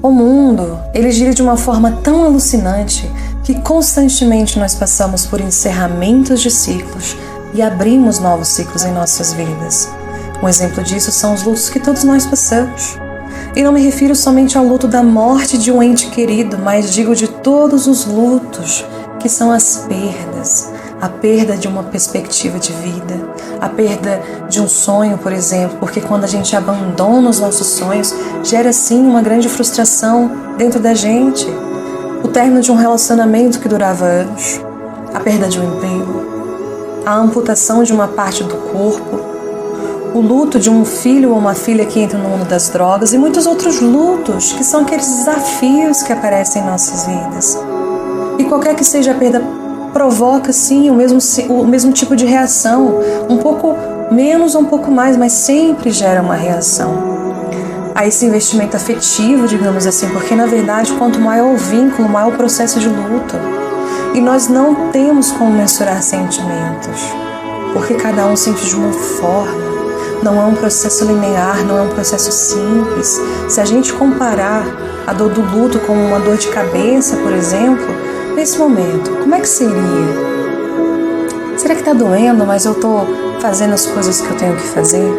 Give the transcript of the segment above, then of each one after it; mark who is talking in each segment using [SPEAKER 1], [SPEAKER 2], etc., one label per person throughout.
[SPEAKER 1] O mundo, ele gira de uma forma tão alucinante que constantemente nós passamos por encerramentos de ciclos e abrimos novos ciclos em nossas vidas. Um exemplo disso são os lutos que todos nós passamos. E não me refiro somente ao luto da morte de um ente querido, mas digo de todos os lutos, que são as perdas. A perda de uma perspectiva de vida, a perda de um sonho, por exemplo, porque quando a gente abandona os nossos sonhos, gera sim uma grande frustração dentro da gente. O término de um relacionamento que durava anos, a perda de um emprego, a amputação de uma parte do corpo, o luto de um filho ou uma filha que entra no mundo das drogas e muitos outros lutos que são aqueles desafios que aparecem em nossas vidas. E qualquer que seja a perda, provoca sim o mesmo tipo de reação, um pouco menos ou um pouco mais, mas sempre gera uma reação a esse investimento afetivo, digamos assim, porque na verdade quanto maior o vínculo, maior o processo de luto. E nós não temos como mensurar sentimentos, porque cada um sente de uma forma. Não é um processo linear, não é um processo simples. Se a gente comparar a dor do luto com uma dor de cabeça, por exemplo, nesse momento, como é que seria? Será que está doendo, mas eu estou fazendo as coisas que eu tenho que fazer?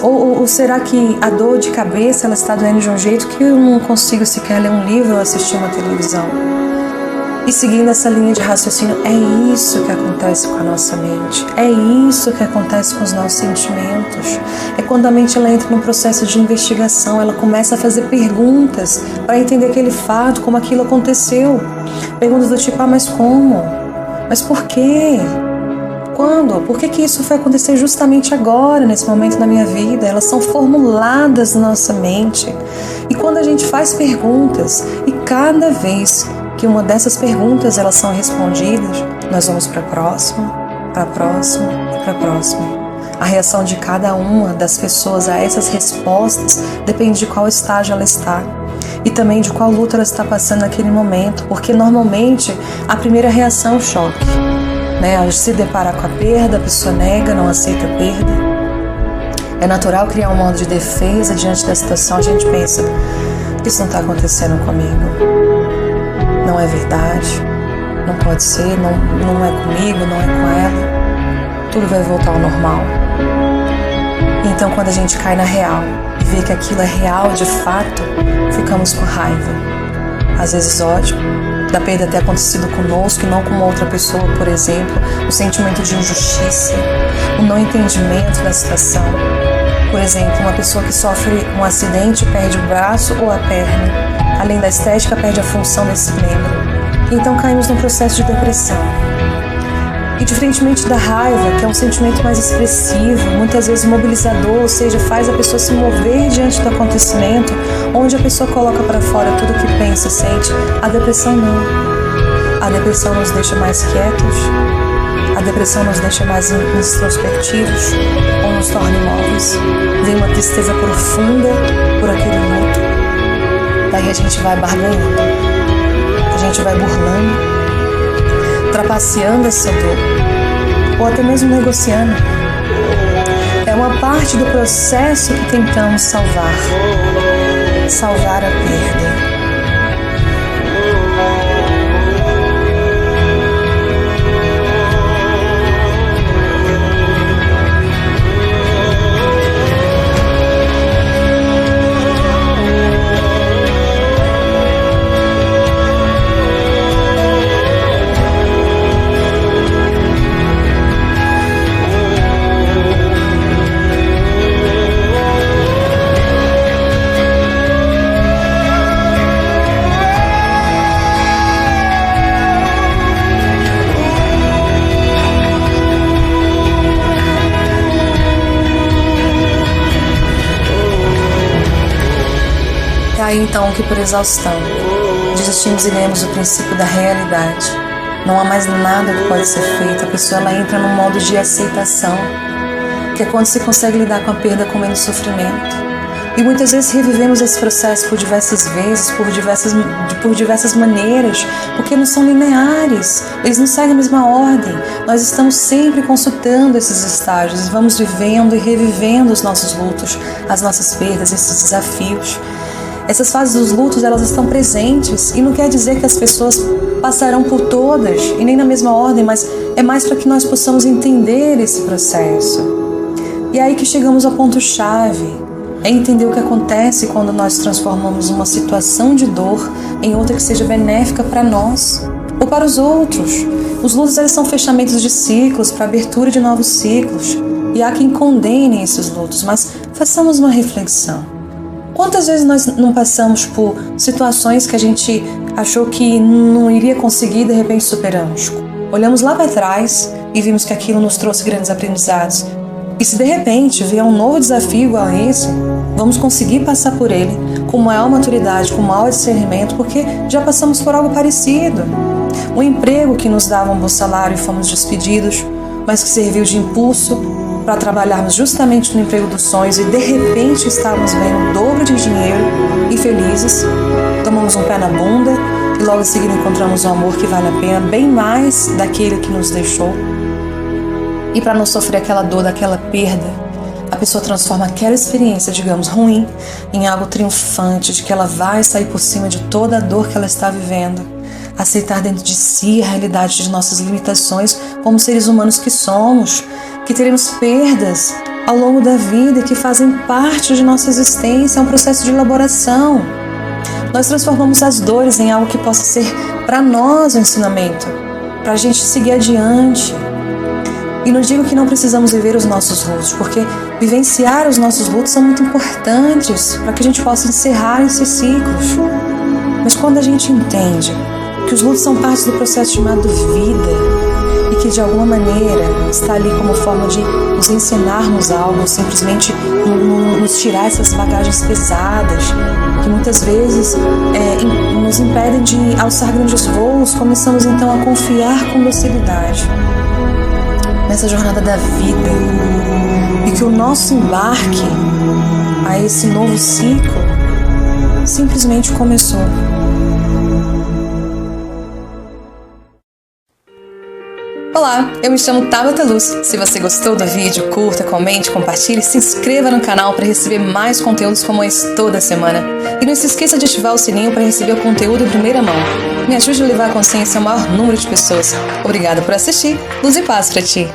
[SPEAKER 1] Ou será que a dor de cabeça ela está doendo de um jeito que eu não consigo sequer ler um livro ou assistir uma televisão? E seguindo essa linha de raciocínio, é isso que acontece com a nossa mente, é isso que acontece com os nossos sentimentos. É quando a mente ela entra num processo de investigação, ela começa a fazer perguntas para entender aquele fato, como aquilo aconteceu. Perguntas do tipo, mas como? Mas por quê? Quando? Por que isso foi acontecer justamente agora, nesse momento da minha vida? Elas são formuladas na nossa mente. E quando a gente faz perguntas, e cada vez que uma dessas perguntas elas são respondidas, nós vamos para a próxima, para a próxima e para a próxima. A reação de cada uma das pessoas a essas respostas depende de qual estágio ela está e também de qual luta ela está passando naquele momento, porque normalmente a primeira reação é o choque, né? A gente se depara com a perda, a pessoa nega, não aceita a perda. É natural criar um modo de defesa diante da situação, a gente pensa, isso não está acontecendo comigo. Não é verdade, não pode ser, não é comigo, não é com ela, tudo vai voltar ao normal. Então quando a gente cai na real e vê que aquilo é real de fato, ficamos com raiva, às vezes ódio, da perda ter acontecido conosco e não com outra pessoa, por exemplo, o sentimento de injustiça, o não entendimento da situação. Por exemplo, uma pessoa que sofre um acidente perde o braço ou a perna. Além da estética, perde a função desse membro. Então caímos num processo de depressão. E diferentemente da raiva, que é um sentimento mais expressivo, muitas vezes mobilizador, ou seja, faz a pessoa se mover diante do acontecimento, onde a pessoa coloca para fora tudo o que pensa, sente, a depressão não. A depressão nos deixa mais quietos, a depressão nos deixa mais introspectivos, ou nos torna imóveis. Vem uma tristeza profunda por aquele luto. Daí a gente vai barganhando, a gente vai burlando, trapaceando essa dor, ou até mesmo negociando. É uma parte do processo que tentamos salvar a perda. Aí então que por exaustão desistimos e ganhamos o princípio da realidade. Não há mais nada que pode ser feito. A pessoa ela entra num modo de aceitação, que é quando se consegue lidar com a perda com menos sofrimento. E muitas vezes revivemos esse processo por diversas vezes, por diversas maneiras, porque não são lineares, eles não seguem a mesma ordem. Nós estamos sempre consultando esses estágios, vamos vivendo e revivendo os nossos lutos, as nossas perdas, esses desafios. Essas fases dos lutos, elas estão presentes e não quer dizer que as pessoas passarão por todas e nem na mesma ordem, mas é mais para que nós possamos entender esse processo. E é aí que chegamos ao ponto-chave, é entender o que acontece quando nós transformamos uma situação de dor em outra que seja benéfica para nós ou para os outros. Os lutos, eles são fechamentos de ciclos para abertura de novos ciclos. E há quem condene esses lutos, mas façamos uma reflexão. Quantas vezes nós não passamos por situações que a gente achou que não iria conseguir e de repente superamos? Olhamos lá para trás e vimos que aquilo nos trouxe grandes aprendizados. E se de repente vier um novo desafio igual a esse, vamos conseguir passar por ele com maior maturidade, com maior discernimento, porque já passamos por algo parecido. Um emprego que nos dava um bom salário e fomos despedidos, mas que serviu de impulso para trabalharmos justamente no emprego dos sonhos e de repente estávamos ganhando o dobro de dinheiro e felizes. Tomamos um pé na bunda e logo em seguida encontramos um amor que vale a pena, bem mais daquele que nos deixou. E para não sofrer aquela dor daquela perda, a pessoa transforma aquela experiência, digamos, ruim, em algo triunfante, de que ela vai sair por cima de toda a dor que ela está vivendo. Aceitar dentro de si a realidade de nossas limitações como seres humanos que somos, que teremos perdas ao longo da vida e que fazem parte de nossa existência, é um processo de elaboração. Nós transformamos as dores em algo que possa ser para nós um ensinamento, para a gente seguir adiante. E não digo que não precisamos viver os nossos lutos, porque vivenciar os nossos lutos são muito importantes para que a gente possa encerrar esses ciclos. Mas quando a gente entende que os lutos são parte do processo chamado vida e que de alguma maneira está ali como forma de nos ensinarmos algo, simplesmente nos tirar essas bagagens pesadas que muitas vezes nos impedem de alçar grandes voos, começamos então a confiar com docilidade nessa jornada da vida e que o nosso embarque a esse novo ciclo simplesmente começou. Olá, eu me chamo Tabata Luz. Se você gostou do vídeo, curta, comente, compartilhe e se inscreva no canal para receber mais conteúdos como esse toda semana. E não se esqueça de ativar o sininho para receber o conteúdo em primeira mão. Me ajude a levar a consciência ao maior número de pessoas. Obrigada por assistir. Luz e paz para ti.